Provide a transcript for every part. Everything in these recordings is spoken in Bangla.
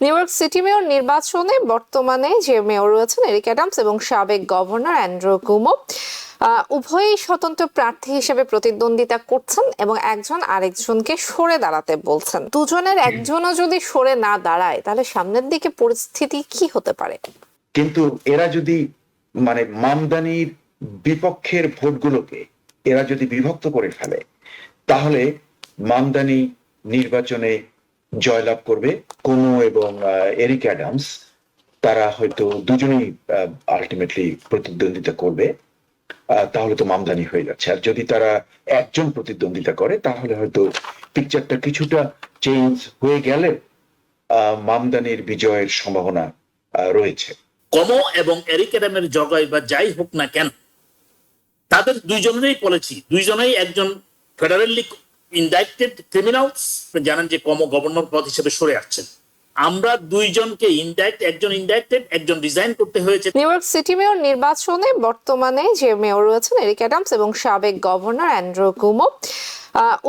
নিউ ইয়র্ক সিটি মেয়র নির্বাচনে বর্তমানে যে মেয়র রয়েছেন এরিক অ্যাডামস এবং সাবেক গভর্নর অ্যান্ড্রু কুমো উভয়ই স্বতন্ত্র প্রার্থী হিসেবে প্রতিদ্বন্দ্বিতা করছেন এবং একজন আরেকজনকে সরে দাঁড়াতে বলছেন। দুজনের একজনও যদি সরে না দাঁড়ায় তাহলে সামনের দিকে পরিস্থিতি কি হতে পারে? কিন্তু এরা যদি মামদানির বিপক্ষের ভোটগুলোকে এরা যদি বিভক্ত করে ফেলে তাহলে মামদানি নির্বাচনে জয়লাভ করবে কুমো এবং এরিক অ্যাডামস। তারা হয়তো দুজনেই আলটিমেটলি প্রতিদ্বন্দ্বিতা করবে। তাহলে তো মামদানি হয়ে যাচ্ছে। আর যদি তারা একজন প্রতিদ্বন্দ্বিতা করে তাহলে হয়তো পিকচারটা কিছুটা চেঞ্জ হয়ে গেলে মামদানির বিজয়ের সম্ভাবনা রয়েছে। কুমো এবং এরিক অ্যাডামের জয় বা যাই হোক না কেন, তাদের দুইজনেরই পলিসি, দুইজনেই একজন ফেডারেলি ইনডাইক্টেড ক্রিমিনালস। জানেন যে কুমো গভর্নর পদ হিসেবে সরে আসছেন। আমরা দুইজনকে একজন ইনডাইক্টেড, একজন রিজাইন করতে হয়েছে। নিউ ইয়র্ক সিটি মেয়র নির্বাচনে বর্তমানে যে মেয়র রয়েছেন এরিক অ্যাডামস এবং সাবেক গভর্নর অ্যান্ড্রু কুমো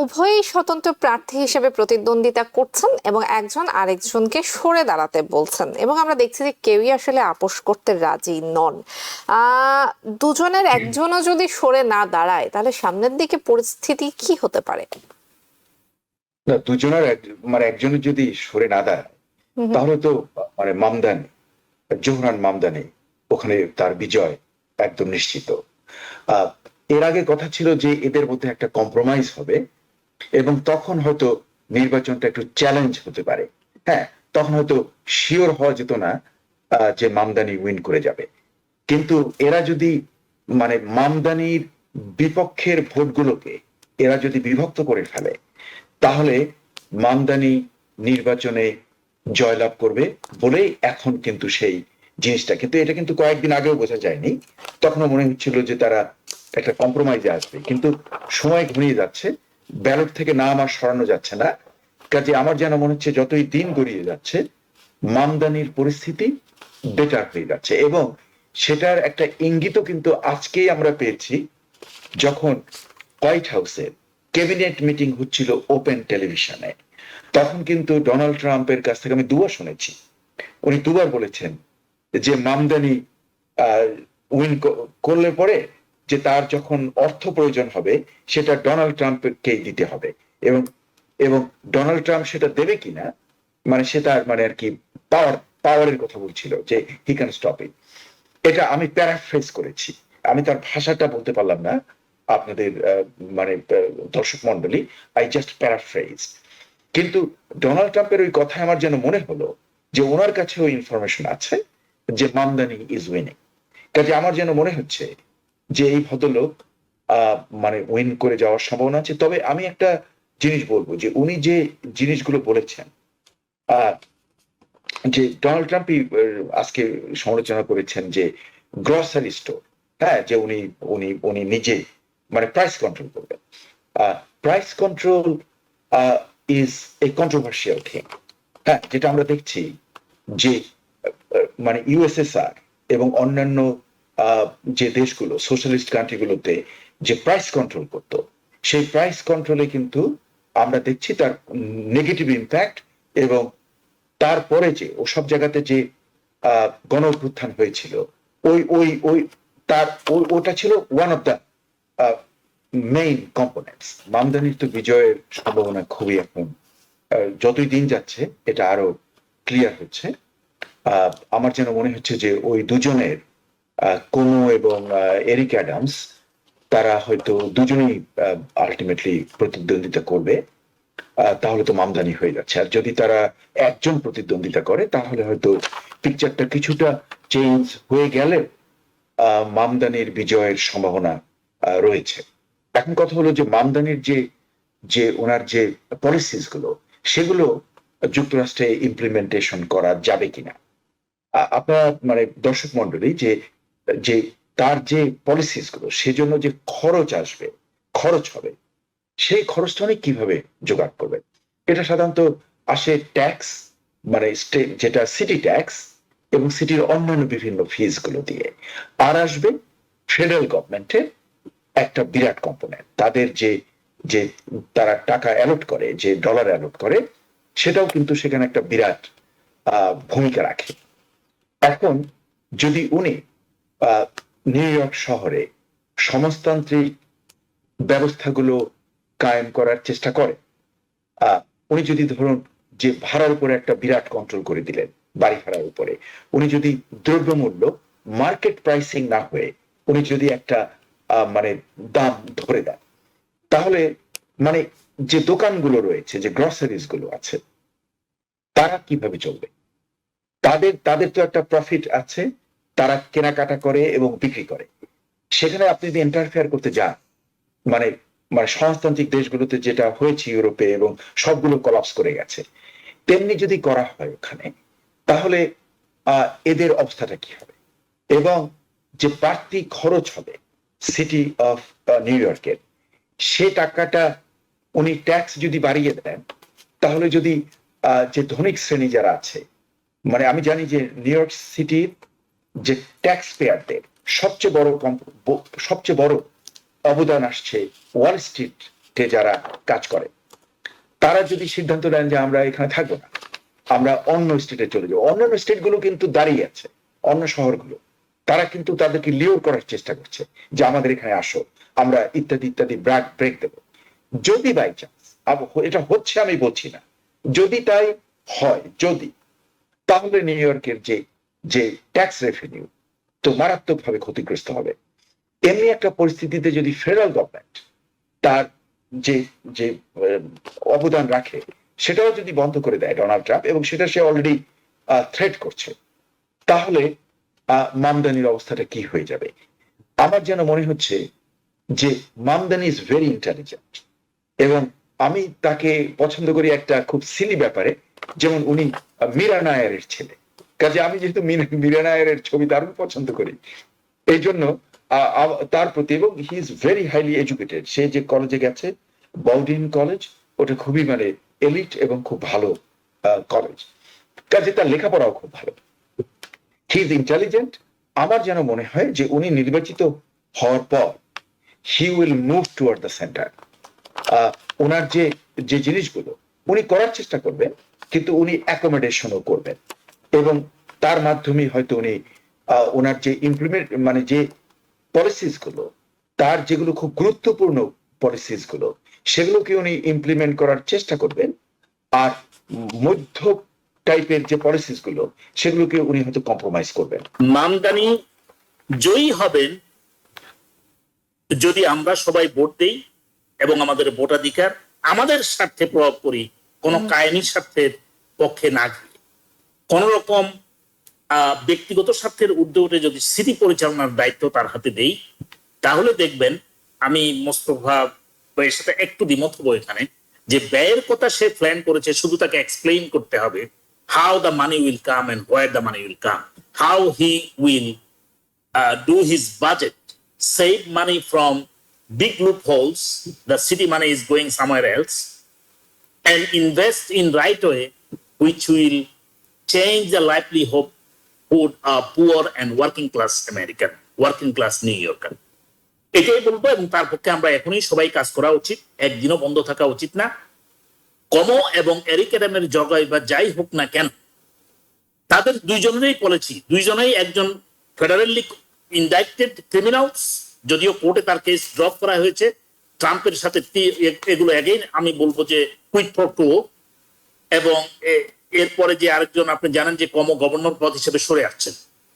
উভয়ই স্বতন্ত্র প্রার্থী হিসেবে প্রতিদ্বন্দ্বিতা করছেন এবং একজন আরেকজনকে সরে দাঁড়াতে বলছেন এবং আমরা দেখছি যে কেউই আসলে আপোষ করতে রাজি নন। দুজনের একজনও যদি সরে না দাঁড়ায় তাহলে সামনের দিকে পরিস্থিতি কি হতে পারে? না, দুজনের একজনের যদি সরে না দাঁড়ায় তাহলে তো মামদানি, জোহরান মামদানি, ওখানে তার বিজয় একদম নিশ্চিত। এর আগে কথা ছিল যে এদের মধ্যে একটা কম্প্রোমাইজ হবে এবং তখন হয়তো নির্বাচনটা একটু চ্যালেঞ্জ হতে পারে। হ্যাঁ, তখন হয়তো শিওর হওয়া যেত না যে মামদানি উইন করে যাবে। কিন্তু এরা যদি মামদানির বিপক্ষের ভোটগুলোকে এরা যদি বিভক্ত করে ফেলে তাহলে মামদানি নির্বাচনে জয়লাভ করবে বলেই এখন কিন্তু সেই জিনিসটা, কিন্তু এটা কিন্তু কয়েকদিন আগেও বোঝা যায়নি। তখনও মনে হচ্ছিল যে তারা একটা কম্প্রোমাইজে আসবে, কিন্তু সময় ঘনিয়ে যাচ্ছে, ব্যালট থেকে নাম আর সরানো যাচ্ছে না। কাজে আমার যেন মনে হচ্ছে যতই দিন গড়িয়ে যাচ্ছে মামদানির পরিস্থিতি বেটার হয়ে যাচ্ছে এবং সেটার একটা ইঙ্গিতও কিন্তু আজকেই আমরা পেয়েছি যখন হোয়াইট হাউসে ক্যাবিনেট মিটিং হচ্ছিল ওপেন টেলিভিশনে। তখন কিন্তু ডোনাল্ড ট্রাম্পের কাছ থেকে আমি দুবার শুনেছি, উনি দুবার বলেছেন যে মামদানি উইন করলে পরে যে তার যখন অর্থ প্রয়োজন হবে সেটা ডোনাল্ড ট্রাম্পকেই দিতে হবে এবং এবং ডোনাল্ড ট্রাম্প সেটা দেবে কিনা সে তার আর কি পাওয়ারের কথা বলছিল যে হি ক্যান স্টপ ইট। এটা আমি প্যারাফ্রেজ করেছি, আমি তার ভাষাটা বলতে পারলাম না আপনাদের দর্শক মন্ডলী, আই জাস্ট প্যারাফ্রেজ। কিন্তু ডোনাল্ড ট্রাম্পের ওই কথায় আমার যেন মনে হলো যে ওনার কাছে ওই ইনফরমেশন আছে যে মামদানি ইজ উইনিং। কাজে আমার যেন মনে হচ্ছে যে এই ভদ্রলোক উইন করে যাওয়ার সম্ভাবনা আছে। তবে আমি একটা জিনিস বলবো যে উনি যে জিনিসগুলো বলেছেন, যে ডোনাল্ড ট্রাম্পই আজকে সমালোচনা করেছেন যে গ্রসারি স্টোর, হ্যাঁ, যে উনি উনি উনি নিজে প্রাইস কন্ট্রোল করবেন। Price control is a controversial thing. হ্যাঁ, যেটা আমরা দেখছি যে ইউএসএসআর এবং অন্যান্য যে দেশগুলো সোশ্যালিস্ট কান্ট্রিগুলোতে যে প্রাইস কন্ট্রোল করতো, সেই প্রাইস কন্ট্রোলে কিন্তু আমরা দেখছি তার নেগেটিভ ইম্প্যাক্ট। এবং তারপরে যে ওসব জায়গাতে যে গণ অভ্যুত্থান হয়েছিল ওই ওই ওই তার ওটা ছিল one of the main components. মামদানির তো বিজয়ের সম্ভাবনা খুবই এখন যতই দিন যাচ্ছে এটা আরো ক্লিয়ার হচ্ছে। আমার যেন মনে হচ্ছে যে ওই দুজনের কুমো এবং এরিক অ্যাডামস তারা হয়তো দুজনেই আলটিমেটলি প্রতিদ্বন্দ্বিতা করবে। তাহলে তো মামদানি হয়ে যাচ্ছে। আর যদি তারা একজন প্রতিদ্বন্দ্বিতা করে তাহলে হয়তো পিকচারটা কিছুটা চেঞ্জ হয়ে গেলে মামদানির বিজয়ের সম্ভাবনা রয়েছে। এখন কথা হলো যে মামদানির যে যে ওনার যে পলিসিস গুলো সেগুলো যুক্তরাষ্ট্রে ইমপ্লিমেন্টেশন করা যাবে কিনা। আপনার দর্শক মন্ডলী যে যে তার যে পলিসিস গুলো সেজন্য যে খরচ হবে সেই খরচটা অনেক কিভাবে জোগাড় করবে। এটা সাধারণত আসে ট্যাক্স, যেটা সিটি ট্যাক্স এবং সিটির অন্যান্য বিভিন্ন ফিজ গুলো দিয়ে। আর আসবে ফেডারেল গভর্নমেন্টের একটা বিরাট কম্পোনেন্ট, তাদের যে যে তারা টাকা অ্যালট করে, যে ডলার অ্যালট করে, সেটাও কিন্তু সেখানে একটা বিরাট ভূমিকা রাখে। এখন যদি উনি নিউ ইয়র্ক শহরে সমাজতান্ত্রিক ব্যবস্থাগুলো কায়েম করার চেষ্টা করে, উনি যদি ধরুন যে ভাড়ার উপরে একটা বিরাট কন্ট্রোল করে দিলেন, বাড়ি ভাড়ার উপরে উনি যদি দ্রব্যমূল্য মার্কেট প্রাইসিং না হয়ে উনি যদি একটা মানে দাম ধরে দেন, তাহলে মানে যে দোকানগুলো রয়েছে, যে গ্রসারিজ গুলো আছে, তারা কিভাবে চলবে? তাদের তো একটা প্রফিট আছে, তারা কেনাকাটা করে এবং বিক্রি করে। সেখানে আপনি যদি ইন্টারফেয়ার করতে যান, মানে মানে সমাজতান্ত্রিক দেশগুলোতে যেটা হয়েছে ইউরোপে এবং সবগুলো কলাপস করে গেছে, তেমনি যদি করা হয় ওখানে, তাহলে এদের অবস্থাটা কি হবে? এবং যে বাড়তি খরচ হবে সিটি অফ নিউ ইয়র্কের, সে টাকাটা উনি ট্যাক্স যদি বাড়িয়ে দেন, তাহলে যদি যে ধনিক শ্রেণী যারা আছে, মানে আমি জানি যে নিউ ইয়র্ক সিটির যে ট্যাক্স পেয়ারদের সবচেয়ে বড় অবদান আসছে ওয়াল স্ট্রিটে যারা কাজ করে। তারা যদি সিদ্ধান্ত নেন যে আমরা এখানে থাকবো না, আমরা অন্য স্টেটে চলে যাবো, অন্যান্য স্টেটগুলো কিন্তু দাঁড়িয়ে আছে, অন্য শহরগুলো, তারা কিন্তু তাদেরকে লিওর করার চেষ্টা করছে যে আমাদের এখানে আসো, আমরা ইত্যাদি ইত্যাদি ব্রেক দেবো। যদি বাই চান্স, এটা হচ্ছে আমি বলছি না, যদি তাই হয়, যদি, তাহলে নিউ ইয়র্কের যে ট্যাক্স রেভিনিউ তো মারাত্মকভাবে ক্ষতিগ্রস্ত হবে। এমনি একটা পরিস্থিতিতে যদি ফেডারেল গভর্নমেন্ট তার যে অবদান রাখে সেটাও যদি বন্ধ করে দেয় ডোনাল্ড ট্রাম্প, এবং সেটা সে অলরেডি থ্রেট করছে, তাহলে মামদানির অবস্থাটা কি হয়ে যাবে? আমার যেন মনে হচ্ছে যে মামদানি ইজ ভেরি ইন্টেলিজেন্ট, এবং আমি তাকে পছন্দ করি একটা খুব সিলি ব্যাপারে, যেমন উনি মীরা নায়ারের ছেলে, কাজে আমি যেহেতু মীরা নায়ারের ছবি দারুণ পছন্দ করি, এই জন্য তার প্রতি, এবং he is very highly educated. সে যে কলেজে গেছে, বলডিন কলেজ, ওটা খুবই মানে এলিট এবং খুব ভালো কলেজ, কাজে তার লেখাপড়াও খুব ভালো, হি ইজ ইন্টেলিজেন্ট। আমার যেন মনে হয় যে উনি নির্বাচিত হওয়ার পর he will move toward the centre. ওনার যে জিনিসগুলো উনি করার চেষ্টা করবেন, কিন্তু উনি অ্যাকোমোডেশনও করবেন, এবং তার মাধ্যমে হয়তো উনি ওনার যে ইমপ্লিমেন্ট মানে যে পলিসিস গুলো, তার যেগুলো খুব গুরুত্বপূর্ণ পলিসিস গুলো, সেগুলোকে উনি ইমপ্লিমেন্ট করার চেষ্টা করবেন, আর মধ্য টাইপের যে পলিসিস গুলো সেগুলোকে উনি হয়তো কম্প্রোমাইজ করবেন। মামদানি জয়ী হবেন যদি আমরা সবাই ভোট দেই এবং আমাদের ভোটাধিকার আমাদের স্বার্থে প্রয়োগ করি, কোনো কায়েমি স্বার্থের পক্ষে না গিয়ে। কোন রকম ব্যক্তিগত স্বার্থের ঊর্ধ্বে উঠে যদি সিটি পরিচালনার দায়িত্ব তার হাতে দেই, তাহলে দেখবেন, আমি মোস্তফা ভাইয়ের সাথে একটু দ্বিমত হবো এখানে, যে ব্যয়ের কথা সে প্ল্যান করেছে, শুধু তাকে এক্সপ্লেইন করতে হবে how the money will come and where the money will come, how he will do his budget, save money from big loopholes, the city money is going somewhere else, and invest in right way, which will change the livelihood of poor and working class American, working class New Yorker. এটাই বলবো, এবং তার পক্ষে আমরা এখনই সবাই কাজ করা উচিত, একদিনও বন্ধ থাকা উচিত না। কমো এবং এরিক অ্যাডামের জগাই বা যাই হোক না কেন, তাদের দুইজনেরই পলিসি, দুইজনেই একজন ফেডারেলি ইনডাইক্টেড ক্রিমিনালস, যদিও কোর্টে তার কেস ড্রপ করা হয়েছে। ট্রাম্পের সাথে এগুলো এগেইন আমি বলবো যে কুইট ফর টু, এবং এরপরে যে আরেকজন আপনি জানেন যে কমো গভর্নর পদ হিসেবে সরে আসছেন।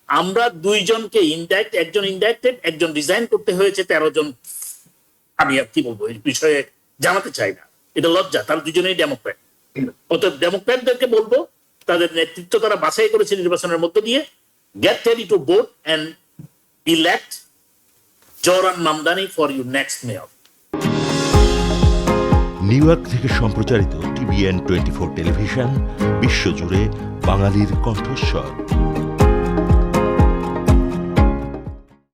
আমরা দুইজনকে একজন ইনডাইক্টেড, একজন রিজাইন করতে হয়েছে, 13 জন। আমি আর কি বলবো এই বিষয়ে জানাতে চাই না, এটা লজ্জা। তারা দুজনেই ডেমোক্র্যাট, অতএব ডেমোক্র্যাটদেরকে বলবো তাদের নেতৃত্ব তারা বাছাই করেছে নির্বাচনের মধ্য দিয়ে, get ready to vote and elect Zohran Mamdani for your next mayor. New York থেকে সম্প্রচারিত TVN 24 টেলিভিশন বিশ্বজুড়ে বাঙালির কণ্ঠস্বর।